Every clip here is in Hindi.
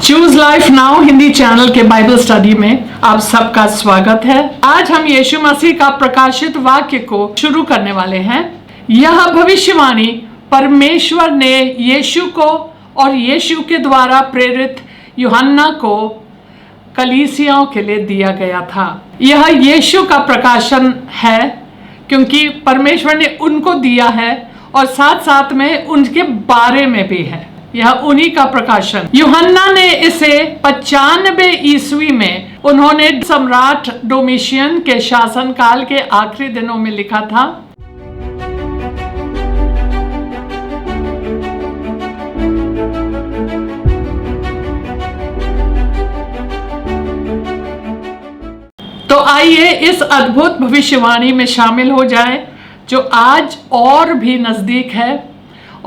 Choose life now Hindi channel के बाइबल स्टडी में आप सबका स्वागत है। आज हम यीशु मसीह का प्रकाशित वाक्य को शुरू करने वाले हैं। यह भविष्यवाणी परमेश्वर ने यीशु को और यीशु के द्वारा प्रेरित यूहन्ना को कलीसियाओं के लिए दिया गया था। यह यीशु का प्रकाशन है क्योंकि परमेश्वर ने उनको दिया है और साथ साथ में उनके बारे में भी है। यह उन्हीं का प्रकाशन। यूहन्ना ने इसे 95 ईस्वी में उन्होंने सम्राट डोमिशियन के शासनकाल के आखिरी दिनों में लिखा था। तो आइए इस अद्भुत भविष्यवाणी में शामिल हो जाए जो आज और भी नजदीक है,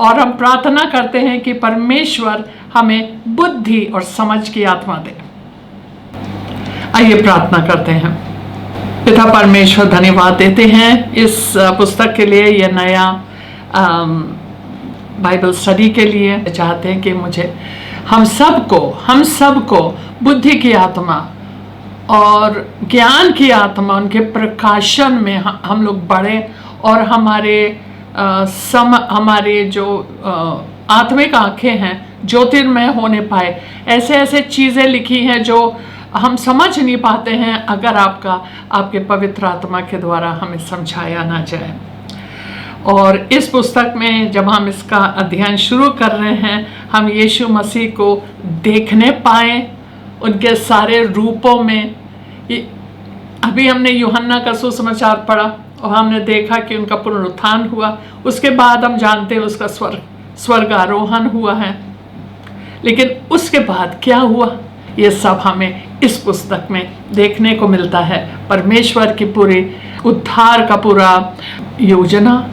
और हम प्रार्थना करते हैं कि परमेश्वर हमें बुद्धि और समझ की आत्मा दे। आइए प्रार्थना करते हैं। पिता परमेश्वर, धन्यवाद देते हैं इस पुस्तक के लिए, यह नया बाइबल स्टडी के लिए। चाहते हैं कि मुझे हम सबको बुद्धि की आत्मा और ज्ञान की आत्मा, उनके प्रकाशन में हम लोग बढ़े और हमारे जो आत्मिक आंखें हैं ज्योतिर्मय होने पाए। ऐसे चीज़ें लिखी हैं जो हम समझ नहीं पाते हैं अगर आपके पवित्र आत्मा के द्वारा हमें समझाया ना जाए। और इस पुस्तक में जब हम इसका अध्ययन शुरू कर रहे हैं, हम यीशु मसीह को देखने पाएँ उनके सारे रूपों में। अभी हमने यूहन्ना का सुसमाचार पढ़ा और हमने देखा कि उनका पुनरुत्थान हुआ। उसके बाद हम जानते हैं उसका स्वर्गारोहण हुआ है, लेकिन उसके बाद क्या हुआ ये सब हमें इस पुस्तक में देखने को मिलता है। परमेश्वर की पूरी उद्धार का पूरा योजना,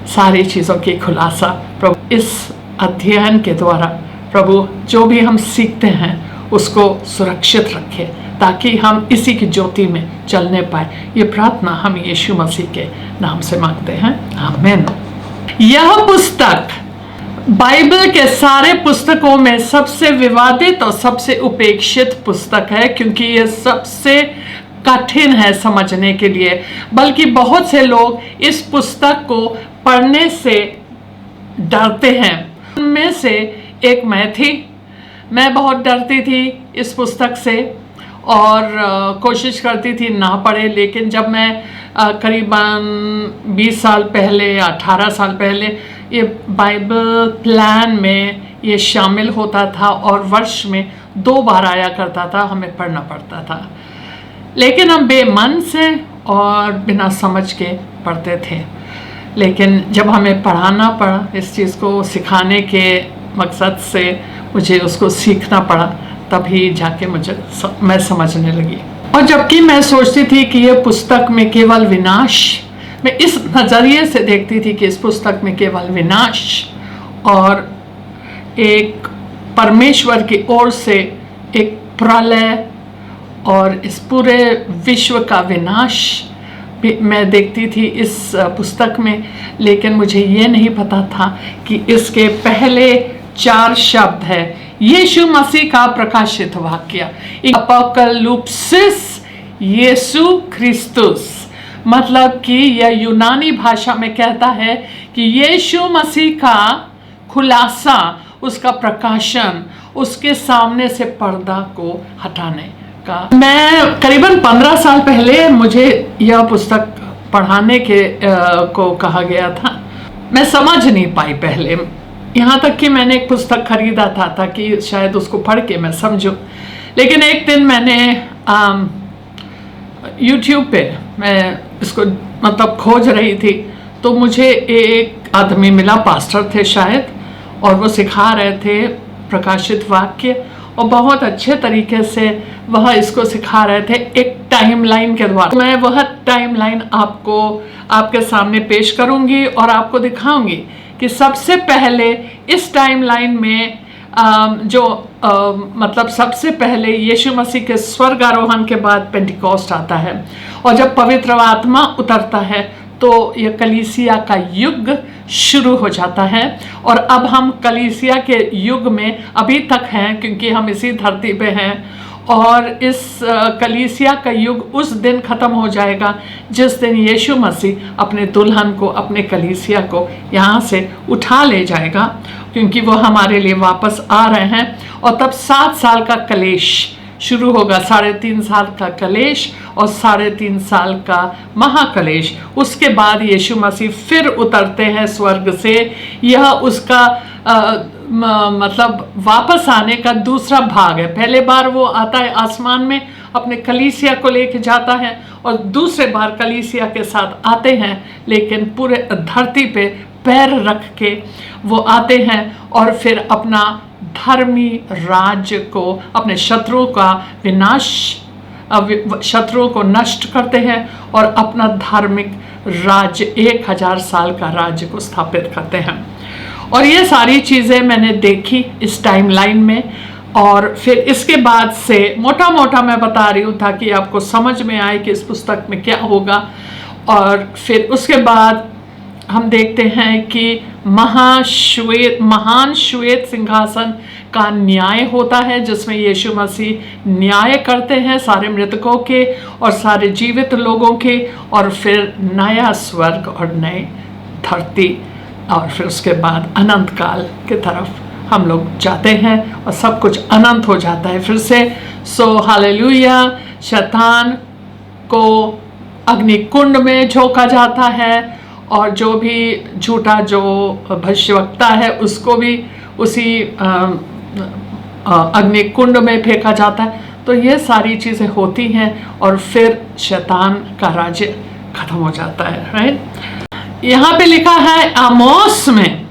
सारी चीज़ों की खुलासा प्रभु इस अध्ययन के द्वारा प्रभु जो भी हम सीखते हैं उसको सुरक्षित रखे ताकि हम इसी की ज्योति में चलने पाए। ये प्रार्थना हम यीशु मसीह के नाम से मांगते हैं, आमीन। यह पुस्तक बाइबल के सारे पुस्तकों में सबसे विवादित और सबसे उपेक्षित पुस्तक है क्योंकि यह सबसे कठिन है समझने के लिए। बल्कि बहुत से लोग इस पुस्तक को पढ़ने से डरते हैं। उनमें से एक मैं थी। मैं बहुत डरती थी इस पुस्तक से और कोशिश करती थी ना पढ़े। लेकिन जब मैं करीबन 20 साल पहले या 18 साल पहले ये बाइबल प्लान में ये शामिल होता था और वर्ष में 2 बार आया करता था, हमें पढ़ना पड़ता था। लेकिन हम बेमन से और बिना समझ के पढ़ते थे। लेकिन जब हमें पढ़ाना पड़ा, इस चीज़ को सिखाने के मकसद से मुझे उसको सीखना पड़ा, तभी जाके मैं समझने लगी। और जबकि मैं सोचती थी कि ये पुस्तक में केवल विनाश, मैं इस नज़रिए से देखती थी कि इस पुस्तक में केवल विनाश और एक परमेश्वर की ओर से एक प्रलय और इस पूरे विश्व का विनाश भी मैं देखती थी इस पुस्तक में। लेकिन मुझे ये नहीं पता था कि इसके पहले 4 शब्द है यीशु मसीह का प्रकाशित वाक्य, अपोकलिप्सिस यीशु क्रिस्तुस। मतलब कि यह यूनानी भाषा में कहता है कि यीशु मसीह का खुलासा, उसका प्रकाशन, उसके सामने से पर्दा को हटाने का। मैं करीबन 15 साल पहले मुझे यह पुस्तक पढ़ाने को कहा गया था। मैं समझ नहीं पाई पहले, यहाँ तक कि मैंने एक पुस्तक खरीदा था ताकि शायद उसको पढ़ के मैं समझूं। लेकिन एक दिन मैंने YouTube पे मैं इसको मतलब खोज रही थी, तो मुझे एक आदमी मिला, पास्टर थे शायद, और वो सिखा रहे थे प्रकाशित वाक्य और बहुत अच्छे तरीके से वह इसको सिखा रहे थे एक टाइमलाइन के द्वारा। मैं वह टाइमलाइन आपके सामने पेश करूँगी और आपको दिखाऊंगी कि सबसे पहले इस टाइमलाइन में मतलब सबसे पहले यीशु मसीह के स्वर्गारोहण के बाद पेंटिकॉस्ट आता है, और जब पवित्र आत्मा उतरता है तो ये कलीसिया का युग शुरू हो जाता है। और अब हम कलीसिया के युग में अभी तक हैं, क्योंकि हम इसी धरती पे हैं। और इस कलीसिया का युग उस दिन ख़त्म हो जाएगा जिस दिन यीशु मसीह अपने दुल्हन को, अपने कलीसिया को यहाँ से उठा ले जाएगा, क्योंकि वो हमारे लिए वापस आ रहे हैं। और तब 7 साल का कलेश शुरू होगा, 3.5 साल का कलेश और 3.5 साल का महाकलेश। उसके बाद यीशु मसीह फिर उतरते हैं स्वर्ग से। यह उसका मतलब वापस आने का दूसरा भाग है। पहले बार वो आता है आसमान में, अपने कलीसिया को लेके जाता है, और दूसरे बार कलीसिया के साथ आते हैं, लेकिन पूरे धरती पे पैर रख के वो आते हैं और फिर अपना धर्मी राज्य को, अपने शत्रुओं का विनाश, शत्रुओं को नष्ट करते हैं और अपना धार्मिक राज्य, 1000 साल का राज्य को स्थापित करते हैं। और ये सारी चीज़ें मैंने देखी इस टाइमलाइन में। और फिर इसके बाद से मोटा मोटा मैं बता रही हूँ ताकि आपको समझ में आए कि इस पुस्तक में क्या होगा। और फिर उसके बाद हम देखते हैं कि महान श्वेत सिंहासन का न्याय होता है, जिसमें यीशु मसीह न्याय करते हैं सारे मृतकों के और सारे जीवित लोगों के। और फिर नया स्वर्ग और नई धरती, और फिर उसके बाद अनंत काल की तरफ हम लोग जाते हैं और सब कुछ अनंत हो जाता है फिर से। सो हालेलुया। शैतान को अग्नि कुंड में झोंका जाता है, और जो भी झूठा जो भविष्यवक्ता है उसको भी उसी अग्नि कुंड में फेंका जाता है। तो ये सारी चीज़ें होती हैं और फिर शैतान का राज्य खत्म हो जाता है। राइट। यहाँ पे लिखा है आमोस में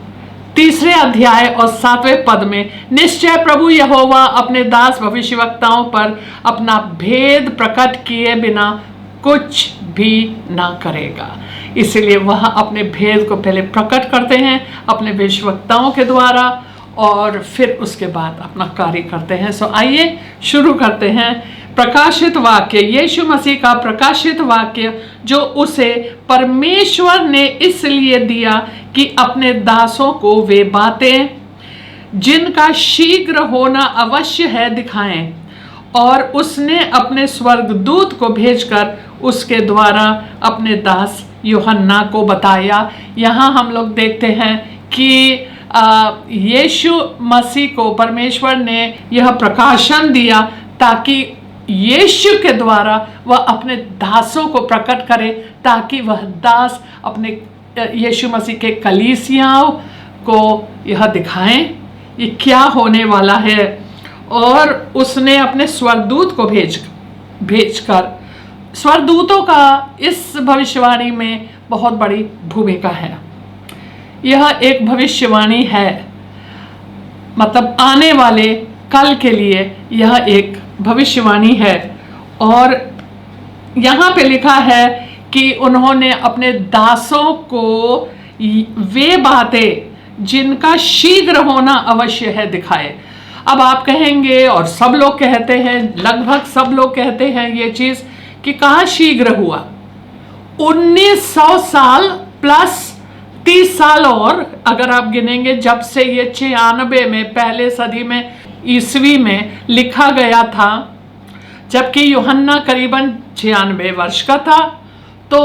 3 अध्याय और 7वें पद में, निश्चय प्रभु यहोवा अपने दास भविष्यवक्ताओं पर अपना भेद प्रकट किए बिना कुछ भी ना करेगा। इसलिए वह अपने भेद को पहले प्रकट करते हैं अपने भविष्यवक्ताओं के द्वारा, और फिर उसके बाद अपना कार्य करते हैं। सो आइए शुरू करते हैं। प्रकाशित वाक्य, यीशु मसीह का प्रकाशित वाक्य जो उसे परमेश्वर ने इसलिए दिया कि अपने दासों को वे बातें जिनका शीघ्र होना अवश्य है दिखाएं। और उसने अपने स्वर्गदूत को भेजकर उसके द्वारा अपने दास यूहन्ना को बताया। यहाँ हम लोग देखते हैं कि यीशु मसीह को परमेश्वर ने यह प्रकाशन दिया ताकि यीशु के द्वारा वह अपने दासों को प्रकट करे, ताकि वह दास अपने यीशु मसीह के कलीसियाओं को यह दिखाएं ये क्या होने वाला है। और उसने अपने स्वर्गदूत को भेजकर, स्वर्गदूतों का इस भविष्यवाणी में बहुत बड़ी भूमिका है। यह एक भविष्यवाणी है, मतलब आने वाले कल के लिए यह एक भविष्यवाणी है। और यहाँ पे लिखा है कि उन्होंने अपने दासों को वे बातें जिनका शीघ्र होना अवश्य है दिखाए। अब आप कहेंगे, और सब लोग कहते हैं, लगभग सब लोग कहते हैं ये चीज़ कि कहाँ शीघ्र हुआ। 1900 साल प्लस 30 साल और अगर आप गिनेंगे, जब से ये 96 में, पहले सदी में, ईस्वी में लिखा गया था, जबकि यूहन्ना करीबन 96 वर्ष का था, तो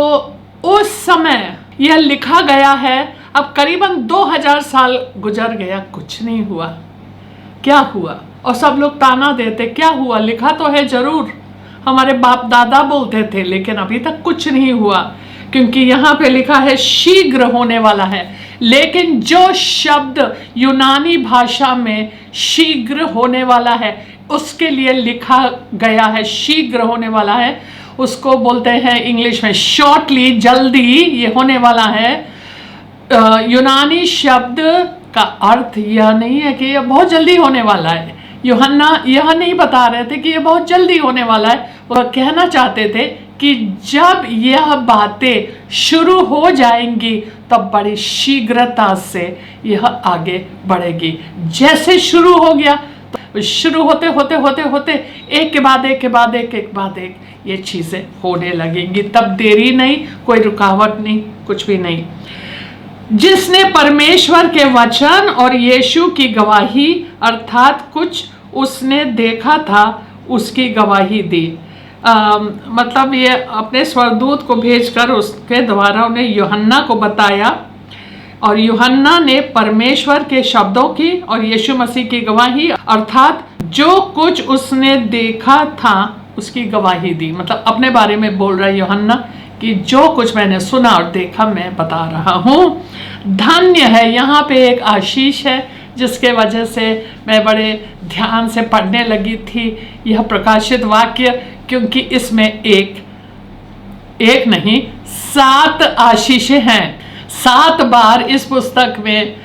उस समय यह लिखा गया है। अब करीबन 2000 साल गुजर गया, कुछ नहीं हुआ। क्या हुआ? और सब लोग ताना देते, क्या हुआ? लिखा तो है जरूर, हमारे बाप दादा बोलते थे, लेकिन अभी तक कुछ नहीं हुआ, क्योंकि यहाँ पे लिखा है शीघ्र होने वाला है। लेकिन जो शब्द यूनानी भाषा में शीघ्र होने वाला है, उसके लिए लिखा गया है शीघ्र होने वाला है, उसको बोलते हैं इंग्लिश में शॉर्टली, जल्दी ये होने वाला है। यूनानी शब्द का अर्थ यह नहीं है कि यह बहुत जल्दी होने वाला है। यूहन्ना यह नहीं बता रहे थे कि यह बहुत जल्दी होने वाला है, वह कहना चाहते थे कि जब यह बातें शुरू हो जाएंगी तब बड़ी शीघ्रता से यह आगे बढ़ेगी। जैसे शुरू हो गया, तो शुरू होते होते होते होते एक के बाद एक के बाद एक ये चीज़ें होने लगेंगी। तब देरी नहीं, कोई रुकावट नहीं, कुछ भी नहीं। जिसने परमेश्वर के वचन और यीशु की गवाही अर्थात कुछ उसने देखा था उसकी गवाही दी। मतलब ये अपने स्वर्गदूत को भेजकर उसके द्वारा उन्हें यूहन्ना को बताया, और यूहन्ना ने परमेश्वर के शब्दों की और यीशु मसीह की गवाही अर्थात जो कुछ उसने देखा था उसकी गवाही दी। मतलब अपने बारे में बोल रहा है यूहन्ना कि जो कुछ मैंने सुना और देखा मैं बता रहा हूँ। धन्य है, यहाँ पे एक आशीष है जिसके वजह से मैं बड़े ध्यान से पढ़ने लगी थी यह प्रकाशित वाक्य, क्योंकि इसमें एक नहीं 7 आशीषें हैं। 7 बार इस पुस्तक में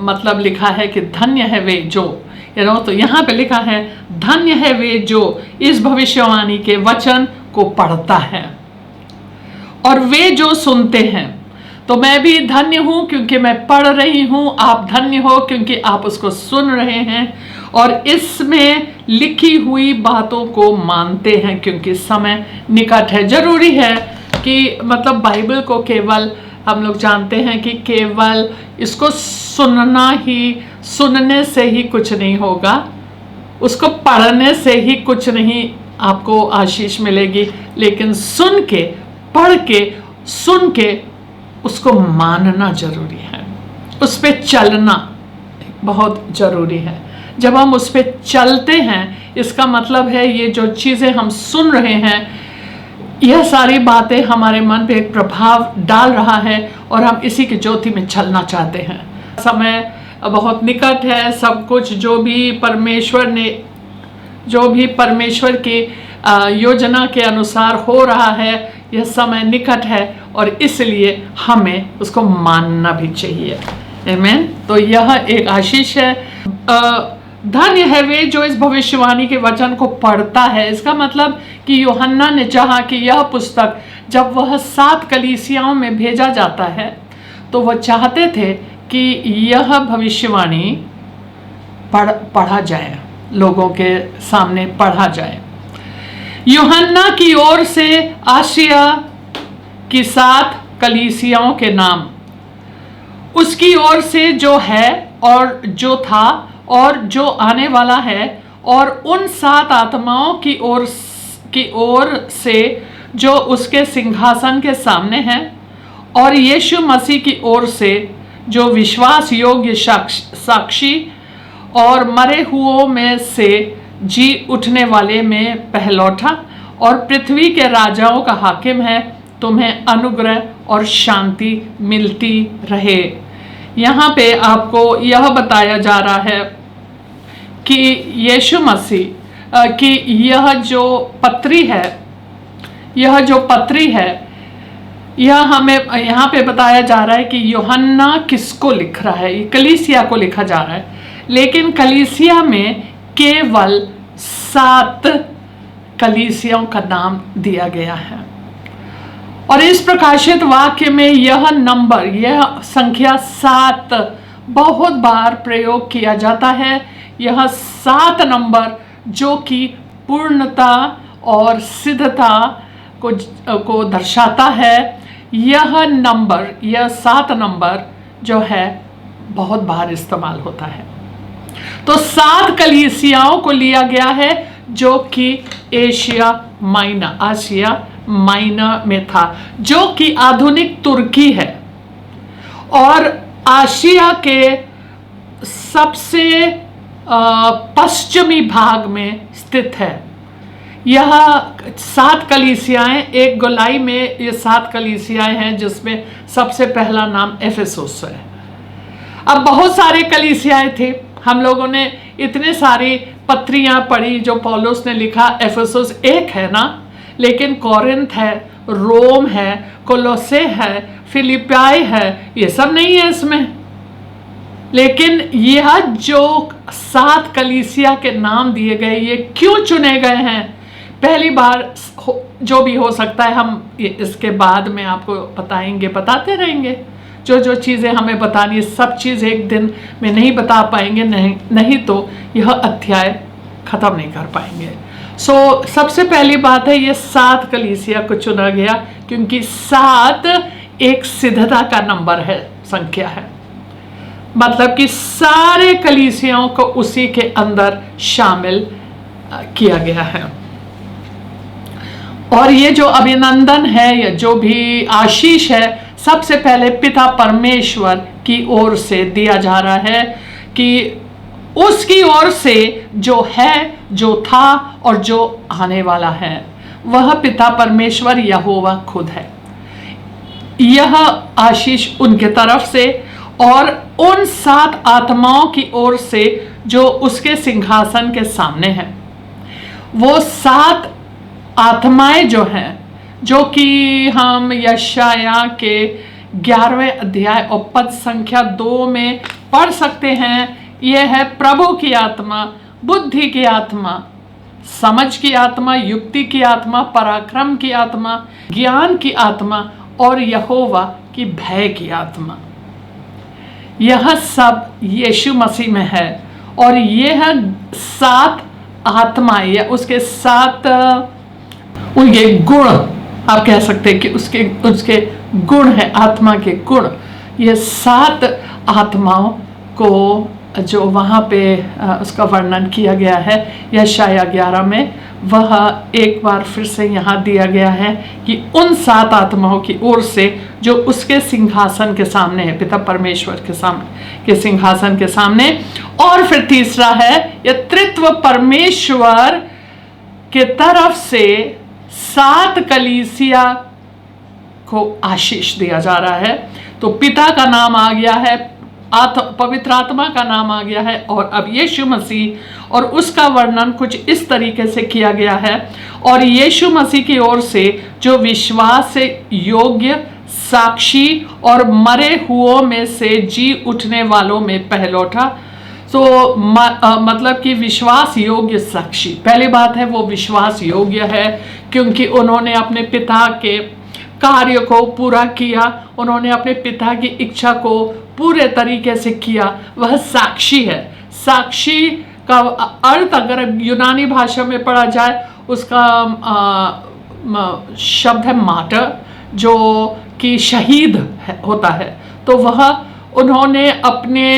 मतलब लिखा है कि धन्य है वे जो, तो यहाँ पे लिखा है धन्य है वे जो इस भविष्यवाणी के वचन को पढ़ता है और वे जो सुनते हैं। तो मैं भी धन्य हूँ क्योंकि मैं पढ़ रही हूँ, आप धन्य हो क्योंकि आप उसको सुन रहे हैं और इसमें लिखी हुई बातों को मानते हैं, क्योंकि समय निकट है। जरूरी है कि मतलब बाइबल को केवल हम लोग जानते हैं कि केवल इसको सुनने से ही कुछ नहीं होगा, उसको पढ़ने से ही कुछ नहीं आपको आशीष मिलेगी, लेकिन सुन के, पढ़ के, सुन के उसको मानना जरूरी है, उस पे चलना बहुत जरूरी है। जब हम उस पे चलते हैं, इसका मतलब है ये जो चीज़ें हम सुन रहे हैं, यह सारी बातें हमारे मन पे एक प्रभाव डाल रहा है और हम इसी की ज्योति में चलना चाहते हैं। समय बहुत निकट है, सब कुछ जो भी परमेश्वर की योजना के अनुसार हो रहा है, यह समय निकट है और इसलिए हमें उसको मानना भी चाहिए। आमीन। तो यह एक आशीष है। धन्य है वे जो इस भविष्यवाणी के वचन को पढ़ता है। इसका मतलब कि यूहन्ना ने चाहा कि यह पुस्तक जब वह 7 कलीसियाओं में भेजा जाता है तो वह चाहते थे कि यह भविष्यवाणी पढ़ा जाए, लोगों के सामने पढ़ा जाए। यूहन्ना की ओर से आसिया की 7 कलीसियाओं के नाम, उसकी ओर से जो है और जो था और जो आने वाला है, और उन 7 आत्माओं की ओर से जो उसके सिंहासन के सामने हैं, और यीशु मसीह की ओर से जो विश्वास योग्य साक्षी और मरे हुओं में से जी उठने वाले में पहलौठा और पृथ्वी के राजाओं का हाकिम है, तुम्हें अनुग्रह और शांति मिलती रहे। यहाँ पे आपको यह बताया जा रहा है कि यीशु मसीह की यह जो पत्री है, यह हमें यहाँ पे बताया जा रहा है कि यूहन्ना किसको लिख रहा है, ये कलीसिया को लिखा जा रहा है, लेकिन कलीसिया में केवल 7 कलीसियाओं का नाम दिया गया है। और इस प्रकाशित वाक्य में यह संख्या 7 बहुत बार प्रयोग किया जाता है। यह 7 नंबर जो कि पूर्णता और सिद्धता को दर्शाता है, यह 7 नंबर जो है बहुत बार इस्तेमाल होता है। तो 7 कलीसियाओं को लिया गया है जो कि आसिया माइनर में था, जो कि आधुनिक तुर्की है और आसिया के सबसे पश्चिमी भाग में स्थित है। यह 7 कलीसियाएं, एक गोलाई में ये 7 कलीसियाएं हैं जिसमें सबसे पहला नाम एफेसुस है। अब बहुत सारे कलीसियाएं थे, हम लोगों ने इतने सारी पत्रियां पढ़ी जो पौलुस ने लिखा। एफेसुस एक है ना, लेकिन कोरिन्थ है, रोम है, कोलोसे है, फिलिप्पी है, ये सब नहीं है इसमें। लेकिन यह जो 7 कलीसिया के नाम दिए गए, ये क्यों चुने गए हैं? पहली बार जो भी हो सकता है, हम इसके बाद में आपको बताते रहेंगे। जो चीज़ें हमें बतानी है, सब चीज़ एक दिन में नहीं बता पाएंगे, नहीं तो यह अध्याय ख़त्म नहीं कर पाएंगे। सबसे पहली बात है, ये 7 कलीसिया को चुना गया क्योंकि 7 एक सिद्धता का नंबर है, संख्या है। मतलब कि सारे कलीसियाओं को उसी के अंदर शामिल किया गया है। और ये जो अभिनंदन है या जो भी आशीष है, सबसे पहले पिता परमेश्वर की ओर से दिया जा रहा है कि उसकी ओर से जो है, जो था और जो आने वाला है, वह पिता परमेश्वर यहोवा खुद है। यह आशीष उनके तरफ से और उन 7 आत्माओं की ओर से जो उसके सिंहासन के सामने हैं। वो 7 आत्माएं जो हैं, जो कि हम यशाया के 11वें अध्याय और पद संख्या 2 में पढ़ सकते हैं। यह है प्रभु की आत्मा, बुद्धि की आत्मा, समझ की आत्मा, युक्ति की आत्मा, पराक्रम की आत्मा, ज्ञान की आत्मा और यहोवा की भय की आत्मा। यह सब यीशु मसीह में है। और यह 7 आत्माएं या उसके 7 उनके गुण, आप कह सकते हैं कि उसके गुण है, आत्मा के गुण। ये 7 आत्माओं को जो वहाँ पे उसका वर्णन किया गया है यशाया 11 में, वह एक बार फिर से यहाँ दिया गया है कि उन 7 आत्माओं की ओर से जो उसके सिंहासन के सामने है, पिता परमेश्वर के सामने के सिंहासन के सामने। और फिर तीसरा है, यह त्रित्व परमेश्वर के तरफ से 7 कलीसिया को आशीष दिया जा रहा है। तो पिता का नाम आ गया है, पवित्र आत्मा का नाम आ गया है, और अब यीशु मसीह, और उसका वर्णन कुछ इस तरीके से किया गया है। और यीशु मसीह की ओर से जो विश्वास से योग्य, साक्षी और मरे हुओं में से जी उठने वालों में पहलौठा। तो मतलब कि विश्वास योग्य साक्षी, पहली बात है वो विश्वास योग्य है क्योंकि उन्होंने अपने पिता के कार्य को पूरा किया, उन्होंने अपने पिता की इच्छा को पूरे तरीके से किया। वह साक्षी है। साक्षी का अर्थ अगर यूनानी भाषा में पढ़ा जाए, उसका शब्द है मार्टर, जो कि शहीद होता है। तो वह उन्होंने अपने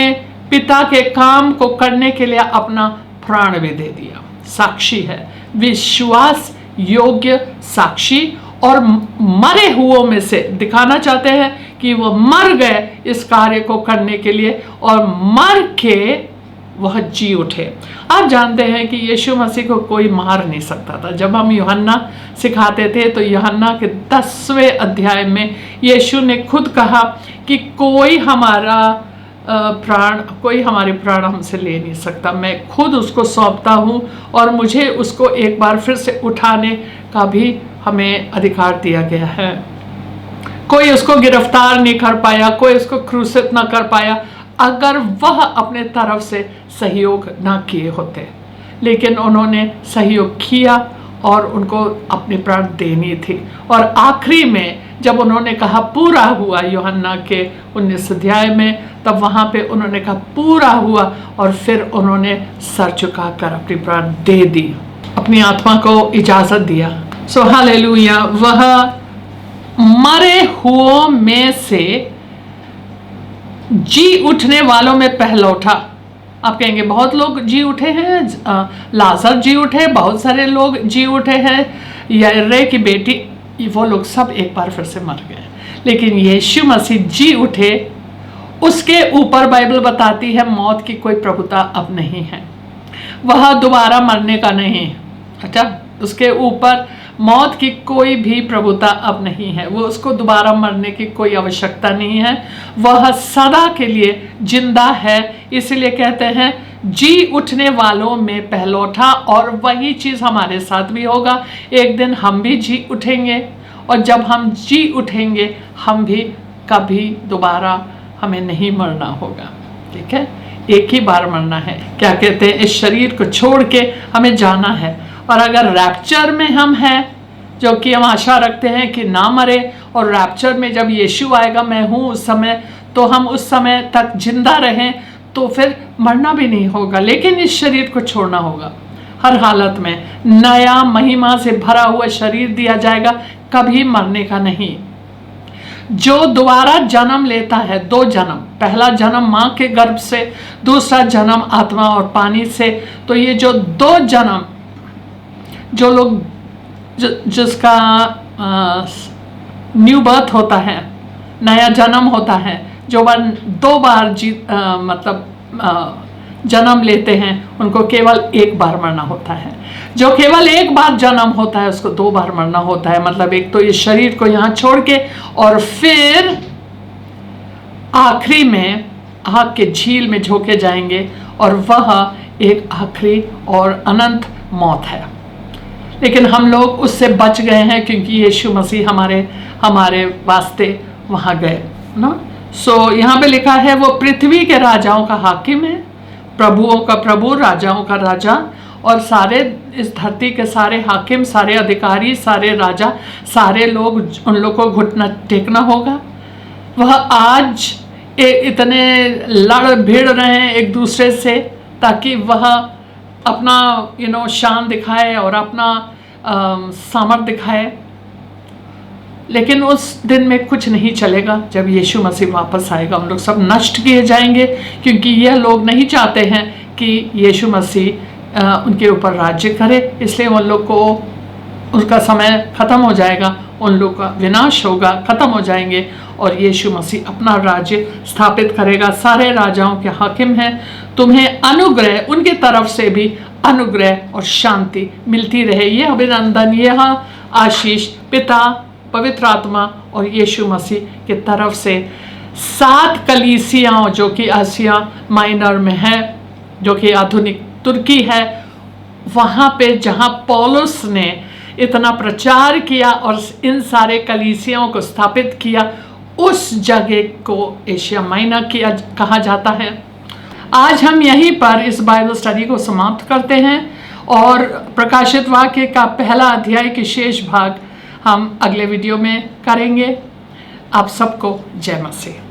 पिता के काम को करने के लिए अपना प्राण भी दे दिया। साक्षी है, विश्वास योग्य साक्षी। और मरे हुओं में से दिखाना चाहते हैं कि वो मर गए इस कार्य को करने के लिए, और मर के वह जी उठे। आप जानते हैं कि यीशु मसीह को कोई मार नहीं सकता था। जब हम यूहन्ना सिखाते थे तो यूहन्ना के 10वें अध्याय में यीशु ने खुद कहा कि कोई हमारे प्राण हमसे ले नहीं सकता, मैं खुद उसको सौंपता हूँ और मुझे उसको एक बार फिर से उठाने का भी हमें अधिकार दिया गया है। कोई उसको गिरफ्तार नहीं कर पाया, कोई उसको क्रूसित ना कर पाया अगर वह अपने तरफ से सहयोग ना किए होते। लेकिन उन्होंने सहयोग किया और उनको अपने प्राण देनी थी। और आखिरी में जब उन्होंने कहा पूरा हुआ, यूहन्ना के 19 अध्याय में, तब वहाँ पे उन्होंने कहा पूरा हुआ, और फिर उन्होंने सर झुकाकर अपनी प्राण दे दी, अपनी आत्मा को इजाज़त दिया। सो हालेलुया। वह मरे हुओं में से जी उठने वालों में पहलौठा। आप कहेंगे बहुत लोग जी उठे हैं, लाजर जी उठे, बहुत सारे लोग जी उठे हैं, यर्रे की बेटी, वो लोग सब एक बार फिर से मर गए। लेकिन यीशु मसीह जी उठे, उसके ऊपर बाइबल बताती है मौत की कोई प्रभुता अब नहीं है। वह दोबारा मरने का नहीं। अच्छा, उसके ऊपर मौत की कोई भी प्रभुता अब नहीं है। वो उसको दोबारा मरने की कोई आवश्यकता नहीं है। वह सदा के लिए जिंदा है। इसलिए कहते हैं जी उठने वालों में पहलौठा। और वही चीज़ हमारे साथ भी होगा। एक दिन हम भी जी उठेंगे, और जब हम जी उठेंगे हम भी कभी दोबारा हमें नहीं मरना होगा। ठीक है, एक ही बार मरना है। क्या कहते हैं, इस शरीर को छोड़ के हमें जाना है। और अगर रैप्चर में हम हैं, जो कि हम आशा रखते हैं कि ना मरे, और रैप्चर में जब यीशु आएगा, मैं हूँ उस समय, तो हम उस समय तक जिंदा रहें, तो फिर मरना भी नहीं होगा, लेकिन इस शरीर को छोड़ना होगा। हर हालत में नया महिमा से भरा हुआ शरीर दिया जाएगा, कभी मरने का नहीं। जो दोबारा जन्म लेता है, 2 जन्म, पहला जन्म माँ के गर्भ से, दूसरा जन्म आत्मा और पानी से, तो ये जो 2 जन्म, जो लोग जिसका न्यू बर्थ होता है, नया जन्म होता है, जो 2 बार जन्म लेते हैं, उनको केवल 1 बार मरना होता है। जो केवल 1 बार जन्म होता है उसको 2 बार मरना होता है। मतलब एक तो ये शरीर को यहाँ छोड़ के, और फिर आखिरी में आग के झील में झोंके जाएंगे, और वह एक आखिरी और अनंत मौत है। लेकिन हम लोग उससे बच गए हैं क्योंकि यीशु मसीह हमारे वास्ते वहाँ गए ना। सो यहाँ पे लिखा है वो पृथ्वी के राजाओं का हाकिम है, प्रभुओं का प्रभु, राजाओं का राजा, और सारे इस धरती के सारे हाकिम, सारे अधिकारी, सारे राजा, सारे लोग, उन लोग को घुटना टेकना होगा। वह आज इतने लड़ भिड़ रहे हैं एक दूसरे से ताकि वह अपना शान दिखाए और अपना सामर्थ दिखाए, लेकिन उस दिन में कुछ नहीं चलेगा। जब यीशु मसीह वापस आएगा उन लोग सब नष्ट किए जाएंगे, क्योंकि यह लोग नहीं चाहते हैं कि यीशु मसीह उनके ऊपर राज्य करे, इसलिए उन लोग को उनका समय ख़त्म हो जाएगा, उन लोग का विनाश होगा, ख़त्म हो जाएंगे, और यीशु मसीह अपना राज्य स्थापित करेगा। सारे राजाओं के हाकिम हैं। तुम्हें अनुग्रह, उनके तरफ से भी अनुग्रह और शांति मिलती रहे। यह अभिनंदन, यह आशीष पिता, पवित्र आत्मा और यीशु मसीह की तरफ से 7 कलीसियाओं, जो कि एशिया माइनर में है, जो कि आधुनिक तुर्की है, वहाँ पे जहाँ पौलुस ने इतना प्रचार किया और इन सारे कलीसियाओं को स्थापित किया, उस जगह को एशिया माइनर कहा जाता है। आज हम यहीं पर इस बाइबल स्टडी को समाप्त करते हैं, और प्रकाशित वाक्य का पहला अध्याय के शेष भाग हम अगले वीडियो में करेंगे। आप सबको जय मसीह।